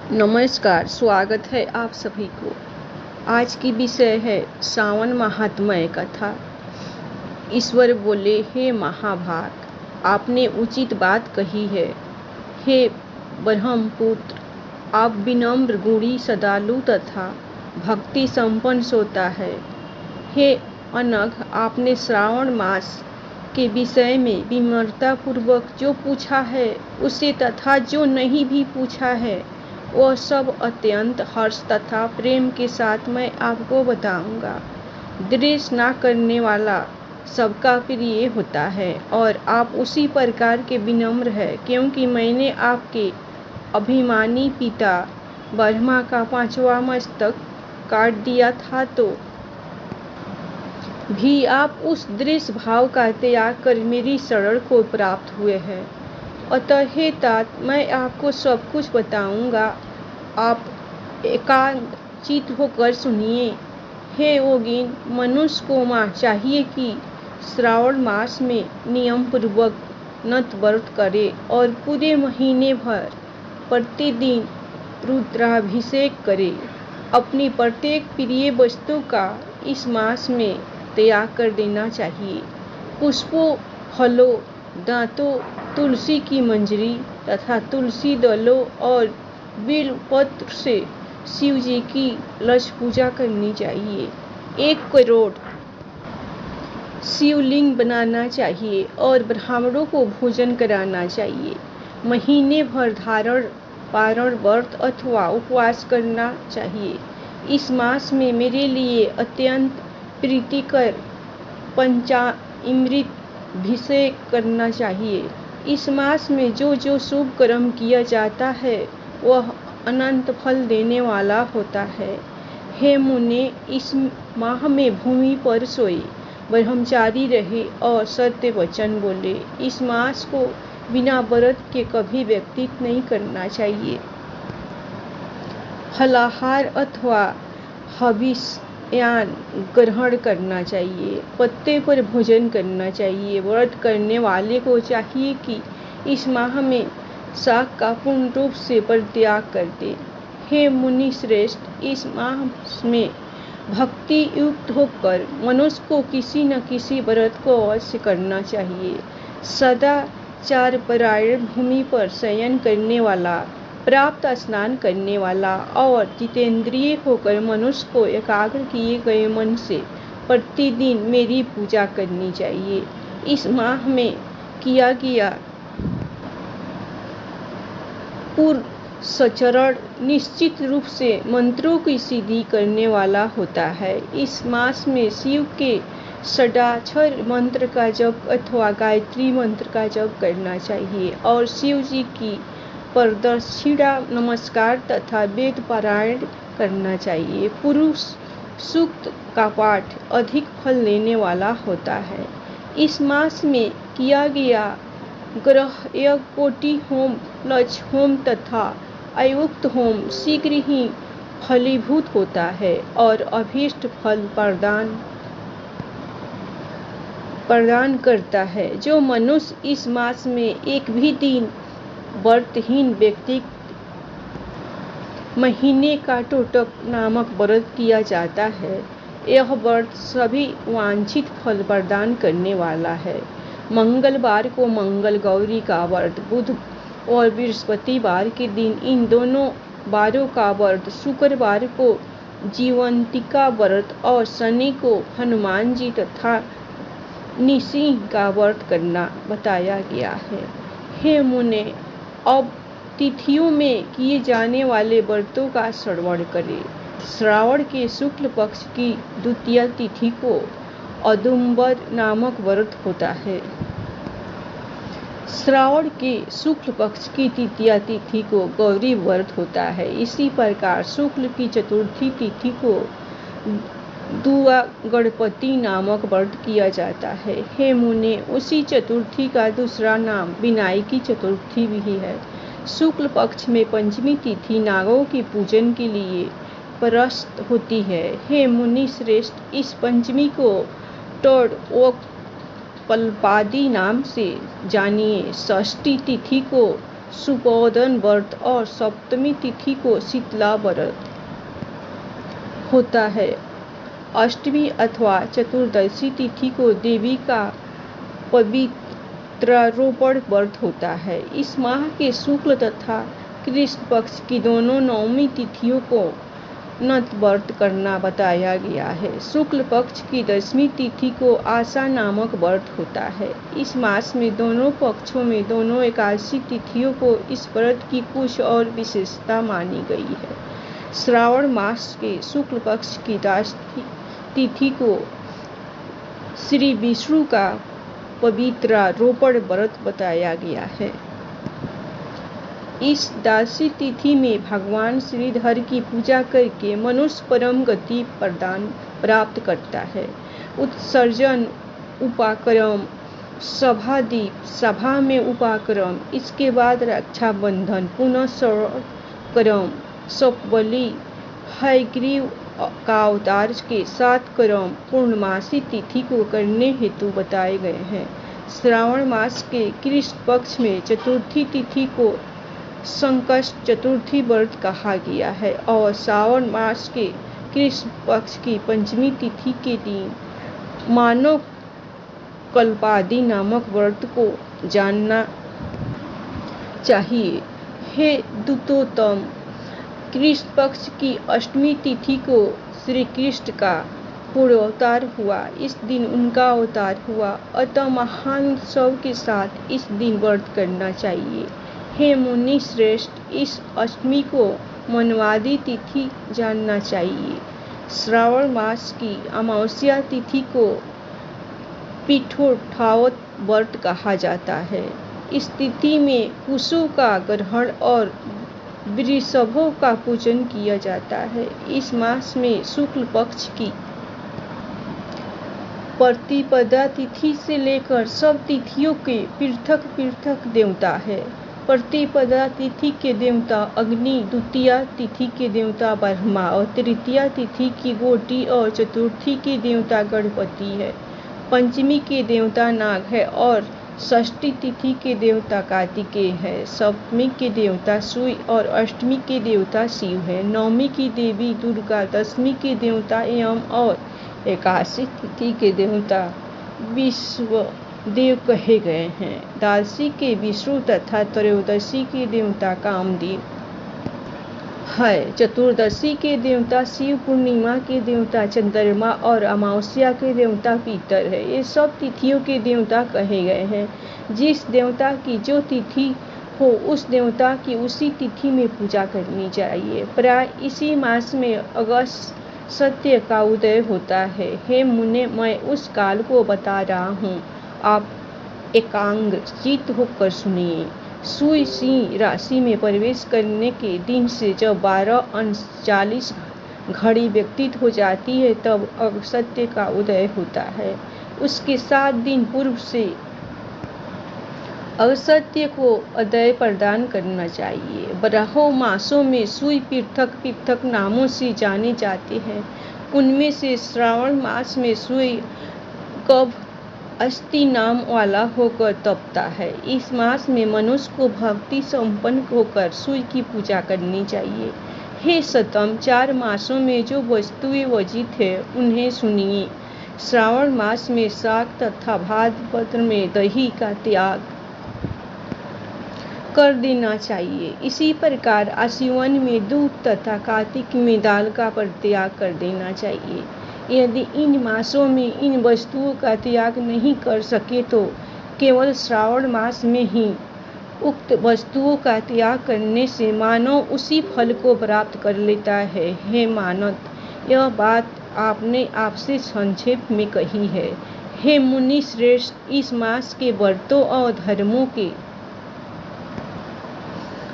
नमस्कार, स्वागत है आप सभी को। आज की विषय है सावन महात्म्य कथा। ईश्वर बोले, हे महाभाग, आपने उचित बात कही है। हे ब्रह्मपुत्र, आप विनम्र, गुणी, सदालु तथा भक्ति संपन्न सोता है। हे अनघ, आपने श्रावण मास के विषय में विनम्रता पूर्वक जो पूछा है उसे तथा जो नहीं भी पूछा है वह सब अत्यंत हर्ष तथा प्रेम के साथ मैं आपको बताऊंगा। द्वेष ना करने वाला सबका प्रिय होता है और आप उसी प्रकार के विनम्र है, क्योंकि मैंने आपके अभिमानी पिता ब्रह्मा का 5वां मस्तक काट दिया था, तो भी आप उस द्वेष भाव का त्याग कर मेरी शरण को प्राप्त हुए हैं। अतः हे तात, मैं आपको सब कुछ बताऊंगा, आप एकांतचित होकर सुनिए। हे योगिन, मनुष्य को चाहिए कि श्रावण मास में नियम पूर्वक नत व्रत करे और पूरे महीने भर प्रतिदिन रुद्राभिषेक करे। अपनी प्रत्येक प्रिय वस्तु का इस मास में त्याग कर देना चाहिए। पुष्पों, फलों, दांतों, तुलसी की मंजरी तथा तुलसी दलों और बेलपत्र से शिव जी की लक्ष्य पूजा करनी चाहिए। 1 करोड़ शिवलिंग बनाना चाहिए और ब्राह्मणों को भोजन कराना चाहिए। महीने भर धारण, पारण, व्रत अथवा उपवास करना चाहिए। इस मास में मेरे लिए अत्यंत प्रीतिकर पंचामृत अभिषेक करना चाहिए। इस मास में जो जो शुभ कर्म किया जाता है वह अनंत फल देने वाला होता है। हे मुने, इस माह में भूमि पर सोए, ब्रह्मचारी रहे और सत्य वचन बोले। इस मास को बिना व्रत के कभी व्यतीत नहीं करना चाहिए। फलाहार अथवा हविष्यान ग्रहण करना चाहिए। पत्ते पर भोजन करना चाहिए। व्रत करने वाले को चाहिए कि इस माह में शाक का पूर्ण रूप से परित्याग कर दे। हे मुनि श्रेष्ठ, इस माह में भक्ति युक्त होकर मनुष्य को किसी न किसी व्रत को अवश्य करना चाहिए। सदाचार परायण, भूमि पर शयन करने वाला, प्राप्त स्नान करने वाला और जितेंद्रिय होकर मनुष्य को एकाग्र किए गए मन से प्रतिदिन मेरी पूजा करनी चाहिए। इस माह में किया गया पूर्ण सचरण निश्चित रूप से मंत्रों की सिद्धि करने वाला होता है। इस मास में शिव के षडाक्षर मंत्र का जप अथवा गायत्री मंत्र का जप करना चाहिए और शिव जी की प्रदक्षिणा नमस्कार तथा वेद पारायण करना चाहिए। पुरुष सूक्त का पाठ अधिक फल देने वाला होता है। इस मास में किया गया ग्रह यज्ञ, कोटि होम, लक्ष्य होम तथा अयुक्त होम शीघ्र ही फलीभूत होता है और अभीष्ट फल प्रदान करता है। जो मनुष्य इस मास में एक भी दिन व्रतहीन व्यक्ति महीने का टोटक नामक व्रत किया जाता है, यह व्रत सभी वांछित फल प्रदान करने वाला है। मंगलवार को मंगल गौरी का व्रत, बुध और बृहस्पतिवार के दिन इन दोनों वारों का व्रत, शुक्रवार को जीवंतिका व्रत और शनि को हनुमान जी तथा निसिंह का व्रत करना बताया गया है। हे मुने, अब तिथियों में किए जाने वाले व्रतों का श्रवण करें। श्रावण के शुक्ल पक्ष की द्वितीया तिथि को औदुंबर नामक व्रत होता है। श्रावण के शुक्ल पक्ष की तृतीया तिथि को गौरी व्रत होता है। इसी प्रकार शुक्ल की चतुर्थी तिथि को दुआ गणपति नामक व्रत किया जाता है। हे मुने, उसी चतुर्थी का दूसरा नाम विनायकी चतुर्थी भी है। शुक्ल पक्ष में पंचमी तिथि नागों की पूजन के लिए प्रस्त होती है। हे मुनि श्रेष्ठ, इस पंचमी को टोडोत्पलपादी नाम से जानिए। षष्ठी तिथि को सुपोधन व्रत और सप्तमी तिथि को शीतला व्रत होता है। अष्टमी अथवा चतुर्दशी तिथि को देवी का पवित्रारोपण व्रत होता है। इस माह के शुक्ल तथा कृष्ण पक्ष की दोनों नवमी तिथियों को नत व्रत करना बताया गया है। शुक्ल पक्ष की 10वीं तिथि को आशा नामक व्रत होता है। इस मास में दोनों पक्षों में दोनों एकादशी तिथियों को इस व्रत की कुछ और विशेषता मानी गई है। श्रावण मास के शुक्ल पक्ष की 10वीं तिथि को श्री विष्णु का पवित्रारोपण व्रत बताया गया है। इस द्वादशी तिथि में भगवान श्रीधर की पूजा करके मनुष्य परम गति प्रदान प्राप्त करता है। उत्सर्जन, उपाकर्म, सभादीप, सभा में उपाकर्म, इसके बाद रक्षाबंधन, पुनः सर्वकर्म, सपबली, हयग्रीव का अवतार के 7 कर्म पूर्णमासी तिथि को करने हेतु बताए गए हैं। श्रावण मास के कृष्ण पक्ष में चतुर्थी तिथि को संकष्ट चतुर्थी व्रत कहा गया है और श्रावण मास के कृष्ण पक्ष की 5वीं तिथि के दिन मानव कल्पादि नामक व्रत को जानना चाहिए। हे दूतोत्तम, कृष्ण पक्ष की 8वीं तिथि को श्री कृष्ण का पूर्वावतार हुआ। इस दिन उनका अवतार हुआ, अतः महान उत्सव के साथ इस दिन व्रत करना चाहिए। हे मुनि श्रेष्ठ, इस अष्टमी को मनवादी तिथि जानना चाहिए। श्रावण मास की अमावस्या तिथि को पीठोत्थावत व्रत कहा जाता है। इस तिथि में कुशों का ग्रहण और वृषभों का पूजन किया जाता है। इस मास में शुक्ल पक्ष की प्रतिपदा तिथि से लेकर सब तिथियों के पृथक पृथक देवता है। प्रतिपदा तिथि के देवता अग्नि, द्वितीया तिथि के देवता ब्रह्मा और तृतीया तिथि की गोटी और चतुर्थी के देवता गणपति है। पंचमी के देवता नाग है और षष्ठी तिथि के देवता कार्तिकेय है। सप्तमी के देवता सूर्य और अष्टमी के देवता शिव है। नवमी की देवी दुर्गा, 10वीं के देवता यम और एकादशी तिथि के देवता विश्वदेव कहे गए हैं। द्वादशी के विष्णु तथा त्रयोदशी के देवता कामदेव है। चतुर्दशी के देवता शिव, पूर्णिमा के देवता चंद्रमा और अमावस्या के देवता पीतर है। ये सब तिथियों के देवता कहे गए हैं। जिस देवता की जो तिथि हो उस देवता की उसी तिथि में पूजा करनी चाहिए। प्राय इसी मास में अगस्त सत्य का उदय होता है। हे मुने, मैं उस काल को बता रहा हूँ, आप एकाग्रचित्त होकर सुनिए। सूर्य सिंह राशि में प्रवेश करने के दिन से जब 12:40 घड़ी व्यतीत हो जाती है तब अगस्त्य का उदय होता है। उसके 7 दिन पूर्व से अगस्त्य को उदय प्रदान करना चाहिए। 12 मासों में सूर्य पृथक पृथक नामों से जाने जाते हैं। उनमें से श्रावण मास में सूर्य कब अस्थि नाम वाला होकर तपता है। इस मास में मनुष्य को भक्ति संपन्न होकर सूर्य की पूजा करनी चाहिए। हे सतम, 4 मासों में जो वस्तुएं वर्जित है उन्हें सुनिए। श्रावण मास में शाक तथा भाद्रपद में दही का त्याग कर देना चाहिए। इसी प्रकार आश्विन में दूध तथा कार्तिक में दाल का परित्याग कर देना चाहिए। यदि इन मासों में इन वस्तुओं का त्याग नहीं कर सके तो केवल श्रावण मास में ही उक्त वस्तुओं का त्याग करने से मानव उसी फल को प्राप्त कर लेता है। हे मानव, यह बात आपने आपसे संक्षेप में कही है। हे मुनि श्रेष्ठ, इस मास के व्रतों और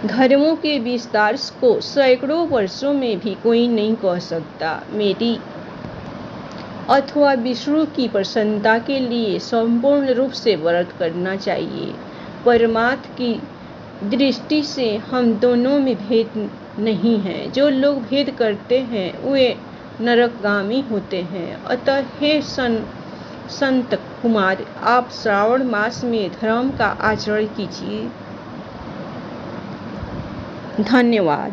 धर्मों के विस्तार को सैकड़ों वर्षों में भी कोई नहीं कह सकता। मेरी अथवा विष्णु की प्रसन्नता के लिए संपूर्ण रूप से व्रत करना चाहिए। परमात्मा की दृष्टि से हम दोनों में भेद नहीं है। जो लोग भेद करते हैं वे नरकगामी होते हैं। अतः हे संत कुमार, आप श्रावण मास में धर्म का आचरण कीजिए। धन्यवाद।